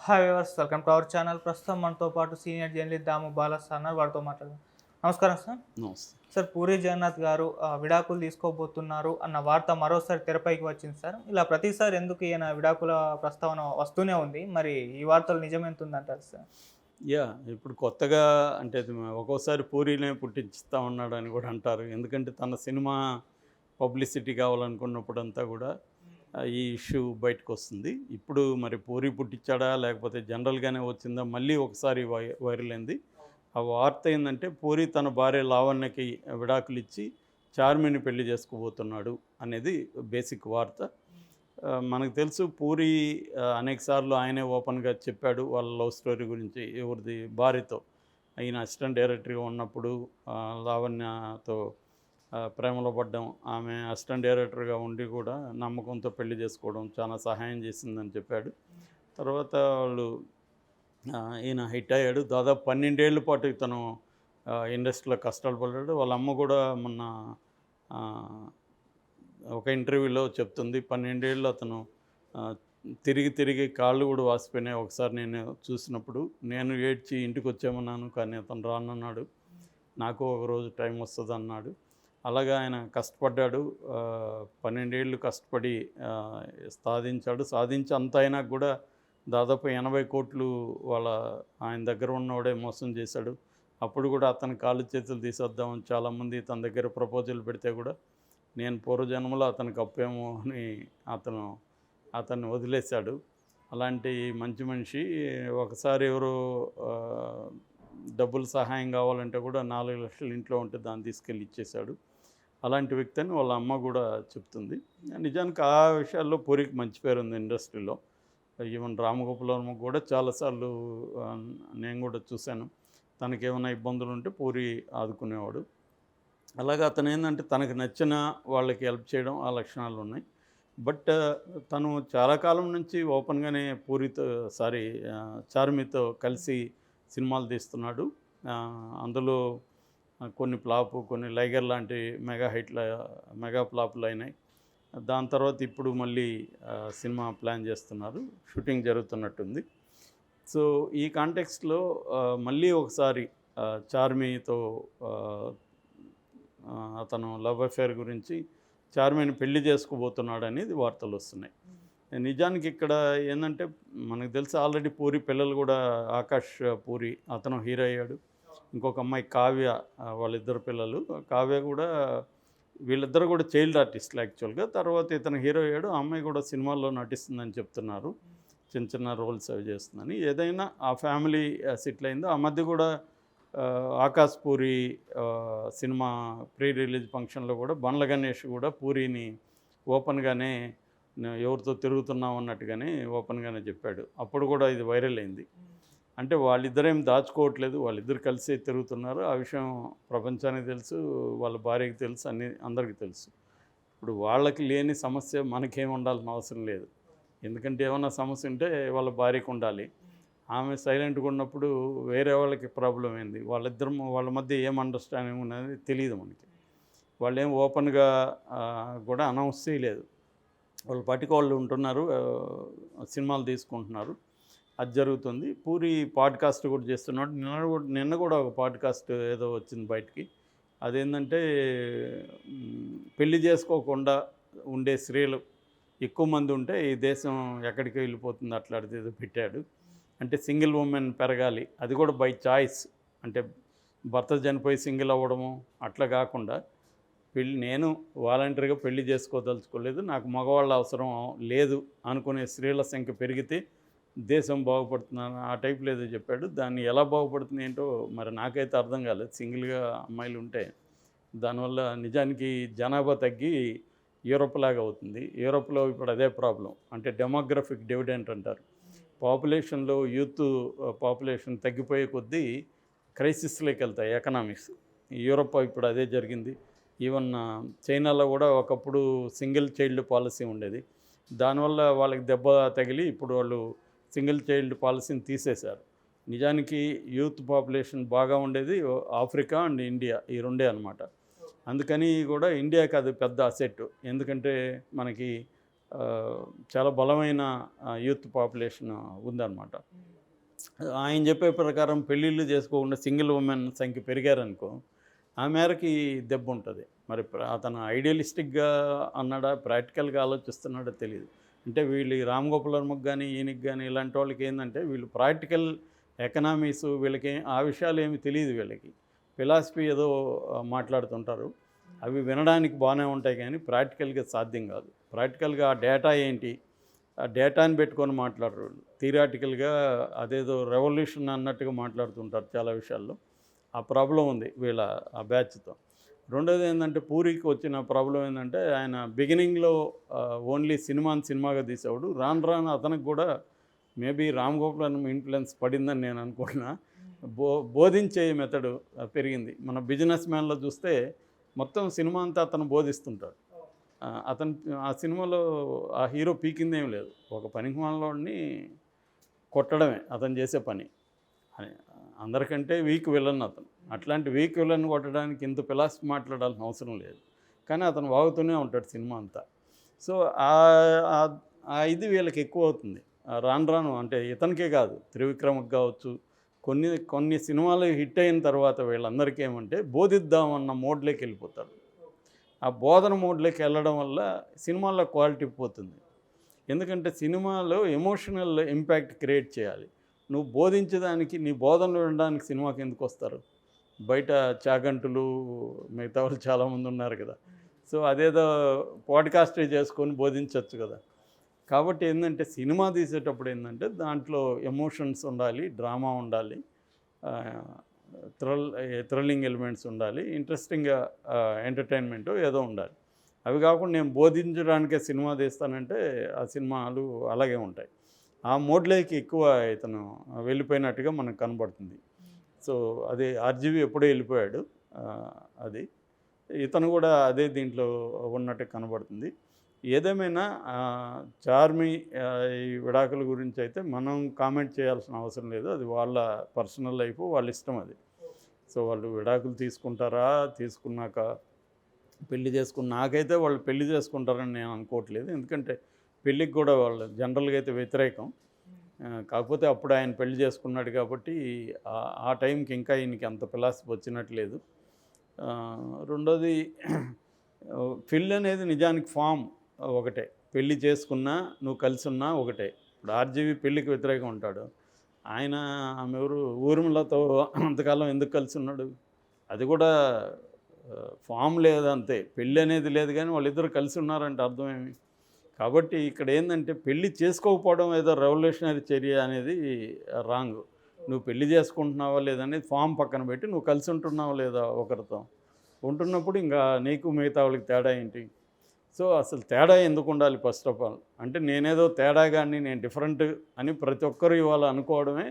Hi viewers, welcome to our channel. ప్రస్తుతం మనతో పాటు సీనియర్ జర్నలిస్ట్ దాము బాలా సార్ ఉన్నారు. వారితో మాట్లాడదాం. నమస్కారం సార్. నమస్తే. సార్, పూరి జగన్నాథ్ గారు విడాకులు తీసుకోబోతున్నారు అన్న వార్త మరోసారి తెరపైకి వచ్చింది సార్. ఇలా ప్రతిసారి ఎందుకు ఈయన విడాకుల ప్రస్తావన వస్తూనే ఉంది. మరి ఈ వార్తలు నిజమెంత ఉందంటారు సార్? ఇప్పుడు కొత్తగా అంటే అది ఒక్కోసారి పూరీనే పుట్టించుతా ఉన్నాడు అని కూడా అంటారు. ఎందుకంటే తన సినిమా పబ్లిసిటీ కావాలనుకున్నప్పుడంతా కూడా ఈ ఇష్యూ బయటకు వస్తుంది. ఇప్పుడు మరి పూరి పుట్టించాడా లేకపోతే జనరల్గానే వచ్చిందా మళ్ళీ ఒకసారి వైరల్ అయింది. ఆ వార్త ఏంటంటే పూరి తన భార్య లావణ్యకి విడాకులు ఇచ్చి చార్మిని పెళ్లి చేసుకోబోతున్నాడు అనేది బేసిక్ వార్త. మనకు తెలుసు పూరి అనేకసార్లు ఆయనే ఓపెన్గా చెప్పాడు వాళ్ళ లవ్ స్టోరీ గురించి. ఎవరిది భార్యతో ఆయన అసిస్టెంట్ డైరెక్టర్గా ఉన్నప్పుడు లావణ్యతో ప్రేమలో పడ్డం, ఆమె అసిస్టెంట్ డైరెక్టర్గా ఉండి కూడా నమ్మకంతో పెళ్లి చేసుకోవడం చాలా సహాయం చేసిందని చెప్పాడు. తర్వాత వాళ్ళు ఈయన హిట్ అయ్యాడు. దాదాపు 12 ఏళ్ల పాటు ఇతను ఇండస్ట్రీలో కష్టాలు పడ్డాడు. వాళ్ళ అమ్మ కూడా మొన్న ఒక ఇంటర్వ్యూలో చెప్తుంది, 12 ఏళ్ళు అతను తిరిగి తిరిగి కాళ్ళు కూడా వాసిపోయినాయి. ఒకసారి నేను చూసినప్పుడు నేను ఏడ్చి ఇంటికి వచ్చామన్నాను, కానీ అతను రానన్నాడు. నాకు ఒక రోజు టైం వస్తుంది అన్నాడు. అలాగా ఆయన కష్టపడ్డాడు. 12 ఏళ్ళు కష్టపడి సాధించి అంత అయినా కూడా దాదాపు 80 కోట్లు ఆయన దగ్గర ఉన్నవాడే మోసం చేశాడు. అప్పుడు కూడా అతని కాళ్ళు చేతులు తీసేద్దామని చాలామంది తన దగ్గర ప్రపోజల్ పెడితే కూడా నేను పూర్వజన్మలో అతనికి అప్పేమో అని అతన్ని వదిలేశాడు. అలాంటి మంచి మనిషి ఒకసారి ఎవరో డబ్బులు సహాయం కావాలంటే కూడా 4 లక్షలు ఇంట్లో ఉంటే దాన్ని తీసుకెళ్ళి ఇచ్చేశాడు. అలాంటి వ్యక్తి అని వాళ్ళ అమ్మ కూడా చెప్తుంది. నిజానికి ఆ విషయాల్లో పూరికి మంచి పేరు ఉంది ఇండస్ట్రీలో. ఈవెన్ రామగోపాల్ వర్మ కూడా చాలాసార్లు నేను కూడా చూశాను. తనకేమైనా ఇబ్బందులు ఉంటే పూరి ఆదుకునేవాడు. అలాగే అతను ఏంటంటే తనకు నచ్చిన వాళ్ళకి హెల్ప్ చేయడం ఆ లక్షణాలు ఉన్నాయి. బట్ తను చాలా కాలం నుంచి ఓపెన్గానే చార్మితో కలిసి సినిమాలు తీస్తున్నాడు. అందులో కొన్ని ఫ్లాప్, కొన్ని లైగర్ లాంటి మెగా ఫ్లాపులు అయినాయి. దాని తర్వాత ఇప్పుడు మళ్ళీ సినిమా ప్లాన్ చేస్తున్నారు, షూటింగ్ జరుగుతున్నట్టుంది. సో ఈ కాంటెక్స్ట్లో మళ్ళీ ఒకసారి చార్మితో అతను లవ్ అఫేర్ గురించి చార్మిని పెళ్లి చేసుకోబోతున్నాడు అనేది వార్తలు వస్తున్నాయి. నిజానికి ఇక్కడ ఏంటంటే మనకు తెలిసి ఆల్రెడీ పూరి పిల్లలు కూడా, ఆకాష్ పూరి అతను హీరో అయ్యాడు. ఇంకొక అమ్మాయి కావ్య, వాళ్ళిద్దరు పిల్లలు. కావ్య కూడా, వీళ్ళిద్దరు కూడా చైల్డ్ ఆర్టిస్టులు యాక్చువల్గా. తర్వాత ఇతను హీరో అయ్యాడు. ఆ అమ్మాయి కూడా సినిమాల్లో నటిస్తుందని చెప్తున్నారు, చిన్న చిన్న రోల్స్ అవి చేస్తుందని. ఏదైనా ఆ ఫ్యామిలీ సెటిల్ అయిందో. ఆ మధ్య కూడా Akash puri cinema pre release ఫంక్షన్లో కూడా బండ్ల గణేష్ కూడా పూరిని ఓపెన్గానే ఎవరితో తిరుగుతున్నాం అన్నట్టుగానే ఓపెన్గానే చెప్పాడు. అప్పుడు కూడా ఇది వైరల్ అయింది. అంటే వాళ్ళిద్దరేం దాచుకోవట్లేదు, వాళ్ళిద్దరు కలిసి తిరుగుతున్నారు. ఆ విషయం ప్రపంచానికి తెలుసు, వాళ్ళ భార్యకి తెలుసు, అందరికీ తెలుసు. ఇప్పుడు వాళ్ళకి లేని సమస్య మనకేం ఉండాల్సిన అవసరం లేదు. ఎందుకంటే ఏమన్నా సమస్య ఉంటే వాళ్ళ భార్యకు ఉండాలి. ఆమె సైలెంట్గా ఉన్నప్పుడు వేరే వాళ్ళకి ప్రాబ్లం ఏంది? వాళ్ళ మధ్య ఏం అండర్స్టాండింగ్ ఉన్నది తెలియదు మనకి. వాళ్ళు ఏం ఓపెన్గా కూడా అనౌన్స్ చేయలేదు. వాళ్ళ పాటికి వాళ్ళు ఉంటున్నారు, సినిమాలు తీసుకుంటున్నారు, అది జరుగుతుంది. పూరి పాడ్కాస్ట్ కూడా చేస్తున్నాడు. నిన్న కూడా ఒక పాడ్కాస్ట్ ఏదో వచ్చింది బయటికి. అదేంటంటే పెళ్లి చేసుకోకుండా ఉండే స్త్రీలు ఎక్కువ మంది ఉంటే ఈ దేశం ఎక్కడికి వెళ్ళిపోతుంది, అట్లాంటిది ఏదో పెట్టాడు. అంటే సింగిల్ ఉమెన్ పెరగాలి, అది కూడా బై చాయిస్. అంటే భర్త చనిపోయి సింగిల్ అవ్వడము అట్లా కాకుండా నేను వాలంటరీగా పెళ్లి చేసుకోదలుచుకోలేదు, నాకు మగవాళ్ళ అవసరం లేదు అనుకునే స్త్రీల సంఖ్య పెరిగితే దేశం బాగుపడుతుందని ఆ టైప్లో ఏదో చెప్పాడు. దాన్ని ఎలా బాగుపడుతుంది ఏంటో మరి నాకైతే అర్థం కాలేదు. సింగిల్గా అమ్మాయిలు ఉంటే దానివల్ల నిజానికి జనాభా తగ్గి యూరోప్ లాగా అవుతుంది. యూరోప్లో ఇప్పుడు అదే ప్రాబ్లం. అంటే డెమోగ్రఫిక్ డివిడెంట్ అంటారు. పాపులేషన్లో యూత్ పాపులేషన్ తగ్గిపోయే కొద్దీ క్రైసిస్లోకి వెళ్తాయి ఎకనామిక్స్. యూరోప్ ఇప్పుడు అదే జరిగింది. ఈవెన్ చైనాలో కూడా ఒకప్పుడు సింగిల్ చైల్డ్ పాలసీ ఉండేది. దానివల్ల వాళ్ళకి దెబ్బ తగిలి ఇప్పుడు వాళ్ళు సింగిల్ చైల్డ్ పాలసీని తీసేశారు. నిజానికి యూత్ పాపులేషన్ బాగా ఉండేది ఆఫ్రికా అండ్ ఇండియా, ఈ రెండే అనమాట. అందుకని కూడా ఇండియాకి అది పెద్ద అసెట్. ఎందుకంటే మనకి చాలా బలమైన యూత్ పాపులేషన్ ఉందన్నమాట. ఆయన చెప్పే ప్రకారం పెళ్ళిళ్ళు చేసుకోకుండా సింగిల్ ఉమెన్ సంఖ్య పెరిగారనుకో, ఆ మేరకి దెబ్బ ఉంటుంది. మరి అతను ఐడియలిస్టిక్గా అన్నాడా, ప్రాక్టికల్గా ఆలోచిస్తున్నాడో తెలియదు. అంటే వీళ్ళు ఈ రామ్ గోపాల్ వర్మకి కానీ, ఈయనకి కానీ ఇలాంటి వాళ్ళకి ఏంటంటే వీళ్ళు ప్రాక్టికల్ ఎకనామీస్ వీళ్ళకి ఆ విషయాలు ఏమి తెలియదు. వీళ్ళకి ఫిలాసఫీ ఏదో మాట్లాడుతుంటారు. అవి వినడానికి బాగానే ఉంటాయి కానీ ప్రాక్టికల్గా సాధ్యం కాదు. ప్రాక్టికల్గా ఆ డేటా ఏంటి, ఆ డేటాని పెట్టుకొని మాట్లాడరు. థియరాటికల్గా అదేదో రెవల్యూషన్ అన్నట్టుగా మాట్లాడుతుంటారు చాలా విషయాల్లో. ఆ ప్రాబ్లం ఉంది వీళ్ళ ఆ బ్యాచ్తో. రెండోది ఏంటంటే పూరికి వచ్చిన ప్రాబ్లం ఏంటంటే ఆయన బిగినింగ్లో ఓన్లీ సినిమాగా తీసేవాడు. రాను రాను అతనికి కూడా మేబీ రామ్ గోపాల్ ఇన్ఫ్లుయెన్స్ పడిందని నేను అనుకుంటున్నా. బోధించే మెథడు పెరిగింది. మన బిజినెస్ మ్యాన్లో చూస్తే మొత్తం సినిమా అంతా అతను బోధిస్తుంటాడు. అతను ఆ సినిమాలో ఆ హీరో పీకిందేం లేదు. ఒక పనికిమాలినోడిని కొట్టడమే అతను చేసే పని. అందరికంటే వీక్ విలన్ అతను. అట్లాంటి వీక్ విలన్ కొట్టడానికి ఇంత ఫిలాసఫీ మాట్లాడాల్సిన అవసరం లేదు. కానీ అతను వాగుతూనే ఉంటాడు సినిమా అంతా. సో ఇది వీళ్ళకి ఎక్కువ అవుతుంది. రాను రాను అంటే ఇతనికే కాదు, త్రివిక్రమకి కావచ్చు, కొన్ని సినిమాలు హిట్ అయిన తర్వాత వీళ్ళందరికీ ఏమంటే బోధిద్దామన్న మోడ్లోకి వెళ్ళిపోతారు. ఆ బోధన మోడ్లోకి వెళ్ళడం వల్ల సినిమాల్లో క్వాలిటీ పోతుంది. ఎందుకంటే సినిమాలో ఎమోషనల్ ఇంపాక్ట్ క్రియేట్ చేయాలి. నువ్వు బోధించడానికి, నీ బోధనలు వినడానికి సినిమాకి ఎందుకు వస్తారు? బయట చాగంటులు మిగతా వాళ్ళు చాలామంది ఉన్నారు కదా. సో అదేదో పాడ్కాస్ట్ చేసుకొని బోధించవచ్చు కదా. కాబట్టి ఏంటంటే సినిమా తీసేటప్పుడు ఏంటంటే దాంట్లో ఎమోషన్స్ ఉండాలి, డ్రామా ఉండాలి, థ్రిల్లింగ్ ఎలిమెంట్స్ ఉండాలి, ఇంట్రెస్టింగ్గా ఎంటర్టైన్మెంట్ ఏదో ఉండాలి. అవి కాకుండా నేను బోధించడానికే సినిమా తీస్తానంటే ఆ సినిమాలు అలాగే ఉంటాయి. ఆ మోడ్లోకి ఎక్కువ ఇతను వెళ్ళిపోయినట్టుగా మనకు కనబడుతుంది. సో అది ఆర్జీవి ఎప్పుడో వెళ్ళిపోయాడు. అది ఇతను కూడా అదే దీంట్లో ఉన్నట్టు కనబడుతుంది. ఏదేమైనా చార్మి ఈ విడాకుల గురించి అయితే మనం కామెంట్ చేయాల్సిన అవసరం లేదు. అది వాళ్ళ పర్సనల్ లైఫ్, వాళ్ళ ఇష్టం అది. సో వాళ్ళు విడాకులు తీసుకుంటారా, తీసుకున్నాక పెళ్లి నాకైతే వాళ్ళు పెళ్లి చేసుకుంటారని నేను అనుకోవట్లేదు. ఎందుకంటే పెళ్ళికి కూడా వాళ్ళు జనరల్గా అయితే వ్యతిరేకం. కాకపోతే అప్పుడు ఆయన పెళ్లి చేసుకున్నాడు కాబట్టి ఆ టైంకి ఇంకా ఈయనకి అంత ఫిలాసఫీ వచ్చినట్లేదు. రెండోది పెళ్ళి అనేది నిజానికి ఫామ్ ఒకటే. పెళ్ళి చేసుకున్నా నువ్వు కలిసి ఉన్నా ఒకటే. ఇప్పుడు ఆర్జీవి పెళ్ళికి వ్యతిరేకం ఉంటాడు. ఆయన ఆమె ఎవరు ఊర్మిళతో అంతకాలం ఎందుకు కలిసి ఉన్నాడు? అది కూడా ఫామ్ లేదు అంతే. పెళ్ళి అనేది లేదు కానీ వాళ్ళిద్దరు కలిసి ఉన్నారంటే అర్థమేమి? కాబట్టి ఇక్కడ ఏంటంటే పెళ్ళి చేసుకోకపోవడం ఏదో రెవల్యూషనరీ చర్య అనేది రాంగ్. నువ్వు పెళ్లి చేసుకుంటున్నావా లేదనేది ఫామ్ పక్కన పెట్టి నువ్వు కలిసి ఉంటున్నావా లేదా ఒకరితో ఉంటున్నప్పుడు ఇంకా నీకు మిగతా వాళ్ళకి తేడా ఏంటి? సో అసలు తేడా ఎందుకు ఉండాలి? ఫస్ట్ ఆఫ్ ఆల్ అంటే నేనేదో తేడా కానీ నేను డిఫరెంట్ అని ప్రతి ఒక్కరు ఇవాళ అనుకోవడమే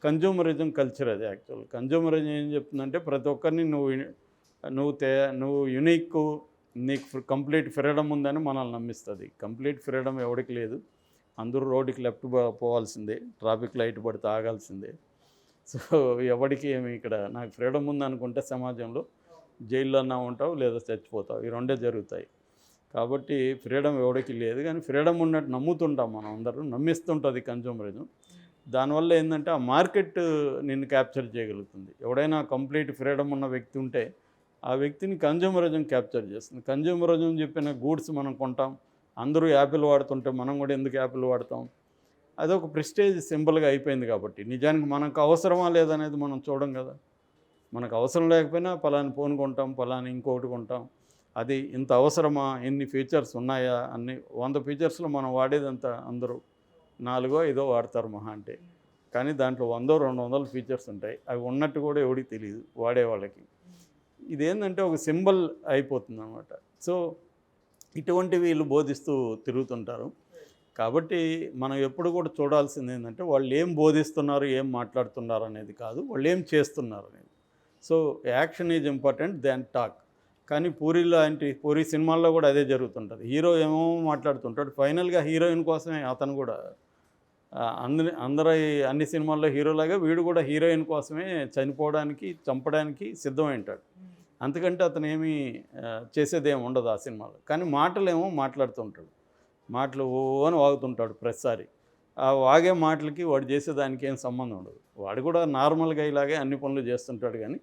కన్జ్యూమరిజం కల్చర్. అది యాక్చువల్ కన్జ్యూమరిజం ఏం చెప్తుందంటే ప్రతి ఒక్కరిని నువ్వు యునిక్, నీకు కంప్లీట్ ఫ్రీడమ్ ఉందని మనల్ని నమ్మిస్తుంది. కంప్లీట్ ఫ్రీడమ్ ఎవరికి లేదు. అందరూ రోడ్డుకి లెఫ్ట్ పోవాల్సిందే, ట్రాఫిక్ లైట్ పడితే ఆగాల్సిందే. సో ఎవరికి ఏమి ఇక్కడ నాకు ఫ్రీడమ్ ఉందనుకుంటే సమాజంలో జైల్లోనా ఉంటావు లేదా చచ్చిపోతావు. ఈ రెండే జరుగుతాయి. కాబట్టి ఫ్రీడమ్ ఎవరికి లేదు. కానీ ఫ్రీడమ్ ఉన్నట్టు నమ్ముతుంటాం మనం అందరూ, నమ్మిస్తుంటుంది కన్జ్యూమరిజం. దానివల్ల ఏంటంటే ఆ మార్కెట్ నిన్ను క్యాప్చర్ చేయగలుగుతుంది. ఎవడైనా కంప్లీట్ ఫ్రీడమ్ ఉన్న వ్యక్తి ఉంటే ఆ వ్యక్తిని కన్జ్యూమరిజం క్యాప్చర్ చేస్తుంది. కన్జ్యూమరిజం చెప్పిన గూడ్స్ మనం కొంటాం. అందరూ యాపిల్ వాడుతుంటే మనం కూడా ఎందుకు యాపిల్ వాడతాం? అదొక ప్రెస్టేజ్ సింబల్గా అయిపోయింది. కాబట్టి నిజానికి మనకు అవసరమా లేదనేది మనం చూడం కదా. మనకు అవసరం లేకపోయినా పలాని ఫోన్ కొంటాం, పలాని ఇంకొకటి కొంటాం. అది ఇంత అవసరమా, ఎన్ని ఫీచర్స్ ఉన్నాయా, అన్ని 100 ఫీచర్స్లో మనం వాడేదంతా అందరూ 4-5 వాడతారు మహా అంటే. కానీ దాంట్లో 100-200 ఫీచర్స్ ఉంటాయి. అవి ఉన్నట్టు కూడా ఎవరికి తెలియదు వాడేవాళ్ళకి. ఇదేంటంటే ఒక సింబల్ అయిపోతుంది అన్నమాట. సో ఇటువంటి వీళ్ళు బోధిస్తూ తిరుగుతుంటారు. కాబట్టి మనం ఎప్పుడు కూడా చూడాల్సింది ఏంటంటే వాళ్ళు ఏం బోధిస్తున్నారు, ఏం మాట్లాడుతున్నారు అనేది కాదు, వాళ్ళు ఏం చేస్తున్నారు అనేది. So action is important than talk. కానీ పూరి సినిమాల్లో కూడా అదే జరుగుతుంటుంది. హీరో ఏమో మాట్లాడుతుంటాడు, ఫైనల్గా హీరోయిన్ కోసమే అతను కూడా అన్ని సినిమాల్లో హీరోలాగా వీడు కూడా హీరోయిన్ కోసమే చనిపోవడానికి, చంపడానికి సిద్ధమైంటాడు. అంతకంటే అతను ఏమీ చేసేదేమి ఉండదు ఆ సినిమాలో. కానీ మాటలేమో మాట్లాడుతుంటాడు. మాటలు ఓ అని వాగుతుంటాడు ప్రతిసారి. ఆ వాగే మాటలకి వాడు చేసేదానికి ఏం సంబంధం ఉండదు. వాడు కూడా నార్మల్గా ఇలాగే అన్ని పనులు చేస్తుంటాడు కానీ